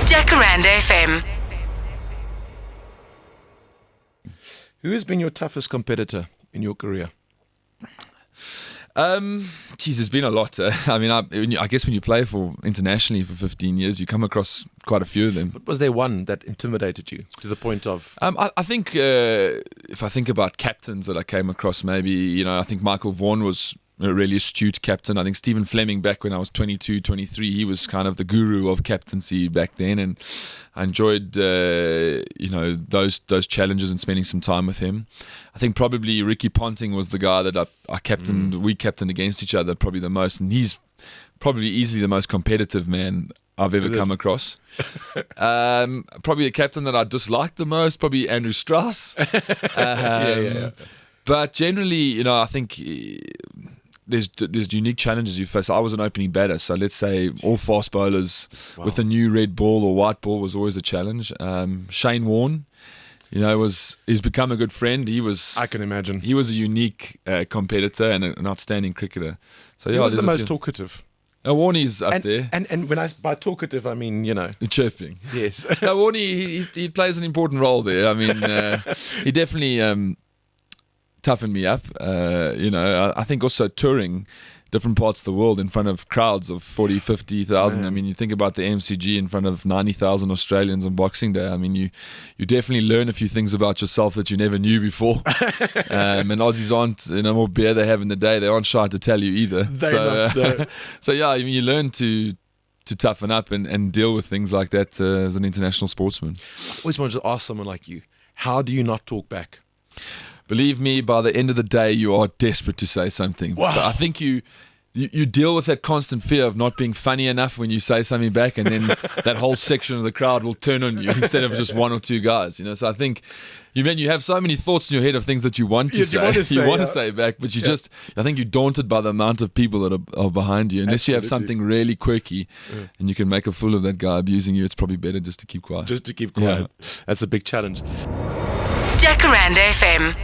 Jacaranda FM. Who has been your toughest competitor in your career? There's been a lot. I guess when you play for internationally for 15 years, you come across quite a few of them. But was there one that intimidated you to the point of... I think if I think about captains that I came across, maybe, I think Michael Vaughan was a really astute captain. I think Stephen Fleming, back when I was 22, 23, he was kind of the guru of captaincy back then, and I enjoyed those challenges and spending some time with him. I think probably Ricky Ponting was the guy that I captained. We captained against each other probably the most, and he's probably easily the most competitive man I've ever come across. Probably the captain that I disliked the most, probably Andrew Strauss. But generally, I think there's unique challenges you face. I was an opening batter, so let's say all fast bowlers with a new red ball or white ball was always a challenge. Shane Warne, he's become a good friend. I can imagine. He was a unique competitor and an outstanding cricketer. So he was the most talkative. Warnie's up there. And when by talkative, I mean, The chirping. Yes. Warnie, he plays an important role there. I mean, he definitely... toughened me up. I think also touring different parts of the world in front of crowds of 40, 50,000. I mean, you think about the MCG in front of 90,000 Australians on Boxing Day. I mean, you definitely learn a few things about yourself that you never knew before. And Aussies aren't, more beer they have in the day, they aren't shy to tell you either. So yeah, you learn to toughen up and deal with things like that as an international sportsman. I've always wanted to ask someone like you, how do you not talk back? Believe me, by the end of the day, you are desperate to say something. Wow. But I think you deal with that constant fear of not being funny enough when you say something back, and then that whole section of the crowd will turn on you instead of just one or two guys. So I think you have so many thoughts in your head of things that you want to say. You want to say back, but I think you're daunted by the amount of people that are behind you. Unless you have something really quirky and you can make a fool of that guy abusing you, it's probably better just to keep quiet. Yeah. That's a big challenge. Jacaranda FM.